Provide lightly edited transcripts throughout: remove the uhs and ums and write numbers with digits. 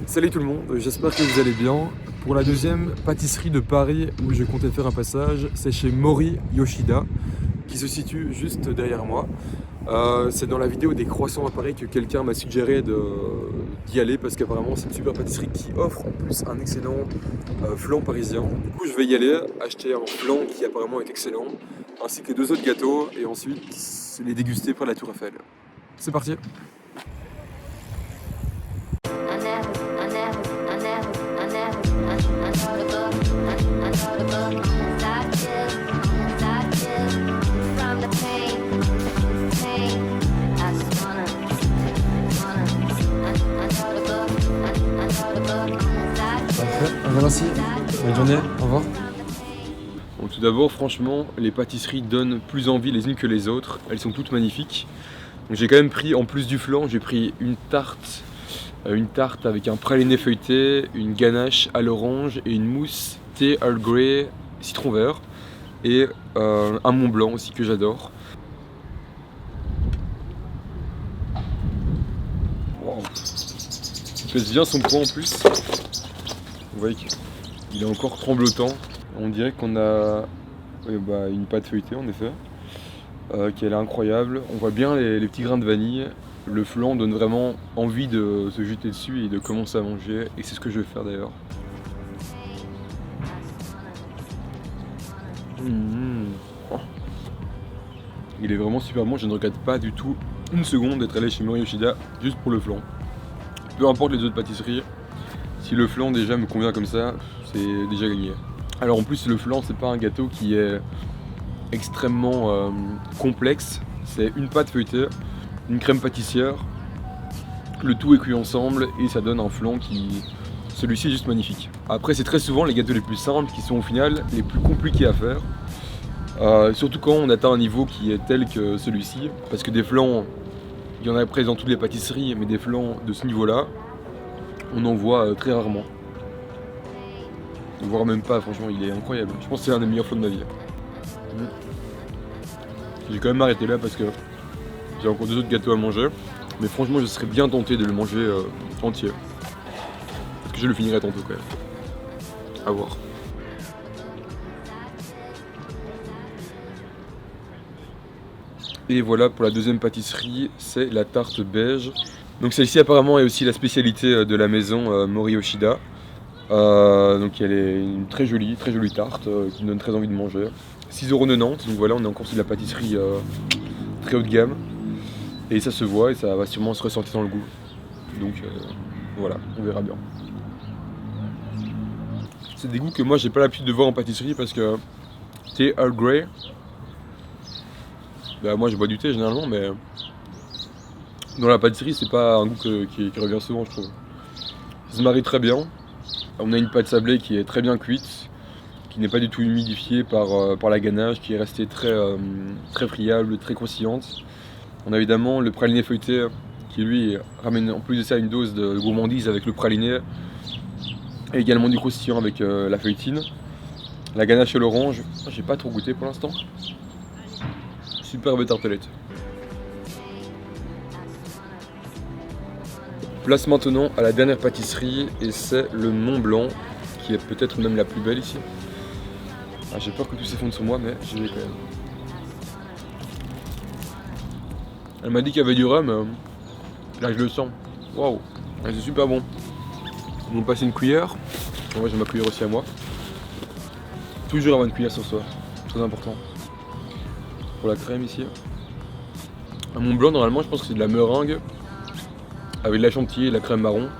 Salut tout le monde, j'espère que vous allez bien. Pour la deuxième pâtisserie de Paris où je comptais faire un passage, c'est chez Mori Yoshida qui se situe juste derrière moi. C'est dans la vidéo des croissants à Paris que quelqu'un m'a suggéré d'y aller parce qu'apparemment c'est une super pâtisserie qui offre en plus un excellent flan parisien. Du coup je vais y aller, acheter un flan qui apparemment est excellent, ainsi que deux autres gâteaux et ensuite les déguster près de la Tour Eiffel. C'est parti! Parfait, merci. Bonne journée, au revoir. Bon, tout d'abord, franchement, les pâtisseries donnent plus envie les unes que les autres. Elles sont toutes magnifiques. Donc, j'ai quand même pris, en plus du flan, j'ai pris une tarte avec un praliné feuilleté, une ganache à l'orange et une mousse thé Earl Grey citron vert et un Mont Blanc aussi que j'adore. Wow. Il pèse bien son poids en plus. Vous voyez qu'il est encore tremblotant. On dirait qu'on a une pâte feuilletée en effet, qui est incroyable. On voit bien les petits grains de vanille. Le flan donne vraiment envie de se jeter dessus et de commencer à manger. Et c'est ce que je vais faire d'ailleurs. Oh. Il est vraiment super bon. Je ne regrette pas du tout une seconde d'être allé chez Mori Yoshida juste pour le flan. Peu importe les autres pâtisseries, si le flan déjà me convient comme ça, c'est déjà gagné. Alors en plus le flan c'est pas un gâteau qui est extrêmement complexe, c'est une pâte feuilletée, une crème pâtissière, le tout est cuit ensemble et ça donne un flan qui... Celui-ci est juste magnifique. Après c'est très souvent les gâteaux les plus simples qui sont au final les plus compliqués à faire. Surtout quand on atteint un niveau qui est tel que celui-ci, parce que des flans, il y en a presque dans toutes les pâtisseries, mais des flans de ce niveau-là, on en voit très rarement. Voire même pas, franchement, il est incroyable. Je pense que c'est un des meilleurs flans de ma vie. J'ai quand même arrêté là parce que j'ai encore deux autres gâteaux à manger. Mais franchement, je serais bien tenté de le manger entier. Parce que je le finirai tantôt quand même. À voir. Et voilà pour la deuxième pâtisserie, c'est la tarte beige. Donc celle-ci apparemment est aussi la spécialité de la maison Mori Yoshida. Donc elle est une très jolie tarte qui me donne très envie de manger. 6,90€, donc voilà, on est encore sur de la pâtisserie très haut de gamme. Et ça se voit et ça va sûrement se ressentir dans le goût. Donc voilà, on verra bien. C'est des goûts que moi j'ai pas l'habitude de voir en pâtisserie parce que thé Earl Grey, bah, moi je bois du thé généralement, mais dans la pâtisserie c'est pas un goût qui revient souvent je trouve. Ça se marie très bien. On a une pâte sablée qui est très bien cuite, qui n'est pas du tout humidifiée par la ganache, qui est restée très friable, très croustillante. On a évidemment le praliné feuilleté qui lui ramène en plus de ça une dose de gourmandise avec le praliné et également du croustillant avec la feuilletine. La ganache à l'orange, j'ai pas trop goûté pour l'instant. Superbe tartelette. Place maintenant à la dernière pâtisserie et c'est le Mont Blanc qui est peut-être même la plus belle ici. Ah, j'ai peur que tout s'effondre sur moi mais j'y vais quand même. Elle m'a dit qu'il y avait du rhum, là je le sens. Waouh, c'est super bon. Ils m'ont passé une cuillère. Moi j'ai ma cuillère aussi à moi. Toujours avoir une cuillère sur soi, très important. Pour la crème ici. Un Mont Blanc normalement je pense que c'est de la meringue avec de la chantilly et de la crème marron.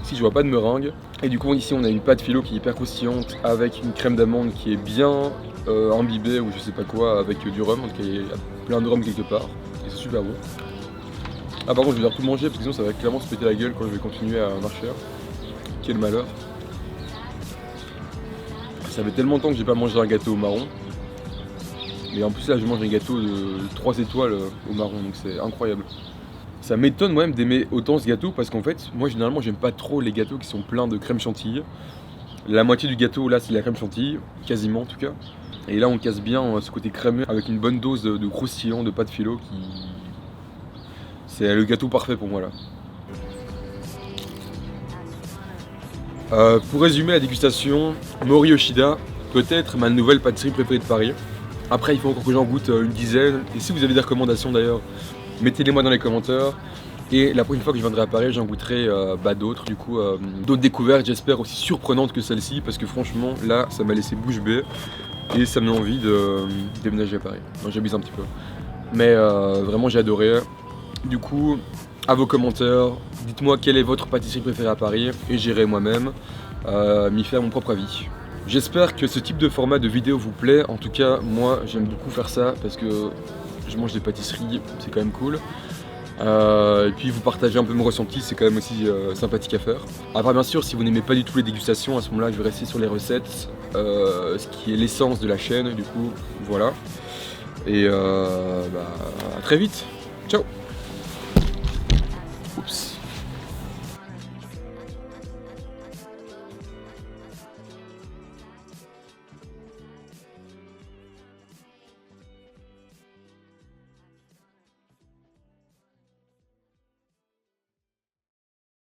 Ici je vois pas de meringue. Et du coup ici on a une pâte philo qui est hyper croustillante avec une crème d'amande qui est bien imbibée ou je sais pas quoi avec du rhum. Donc il y a plein de rhum quelque part. Et c'est super bon. Ah par contre je vais devoir tout manger parce que sinon ça va clairement se péter la gueule quand je vais continuer à marcher. Quel malheur. Ça fait tellement de temps que j'ai pas mangé un gâteau au marron. Mais en plus là je mange un gâteau de 3 étoiles au marron donc c'est incroyable. Ça m'étonne moi-même d'aimer autant ce gâteau parce qu'en fait moi généralement j'aime pas trop les gâteaux qui sont pleins de crème chantilly. La moitié du gâteau là c'est la crème chantilly, quasiment en tout cas. Et là on casse bien ce côté crémeux avec une bonne dose de croustillant, de pâte philo qui... C'est le gâteau parfait pour moi là. Pour résumer la dégustation, Mori Yoshida, peut-être ma nouvelle pâtisserie préférée de Paris. Après, il faut encore que j'en goûte une dizaine. Et si vous avez des recommandations d'ailleurs, mettez-les moi dans les commentaires. Et la prochaine fois que je viendrai à Paris, j'en goûterai d'autres, du coup, d'autres découvertes, j'espère aussi surprenantes que celle-ci, parce que franchement, là, ça m'a laissé bouche bée et ça me donne envie de déménager à Paris. Donc j'abuse un petit peu. Mais vraiment, j'ai adoré. Du coup, à vos commentaires, dites-moi quelle est votre pâtisserie préférée à Paris et j'irai moi-même m'y faire mon propre avis. J'espère que ce type de format de vidéo vous plaît. En tout cas, moi, j'aime beaucoup faire ça parce que je mange des pâtisseries, c'est quand même cool. Et puis vous partagez un peu mon ressenti, c'est quand même aussi sympathique à faire. Après bien sûr, si vous n'aimez pas du tout les dégustations, à ce moment-là je vais rester sur les recettes, ce qui est l'essence de la chaîne, du coup voilà. Et à très vite, ciao. Oups.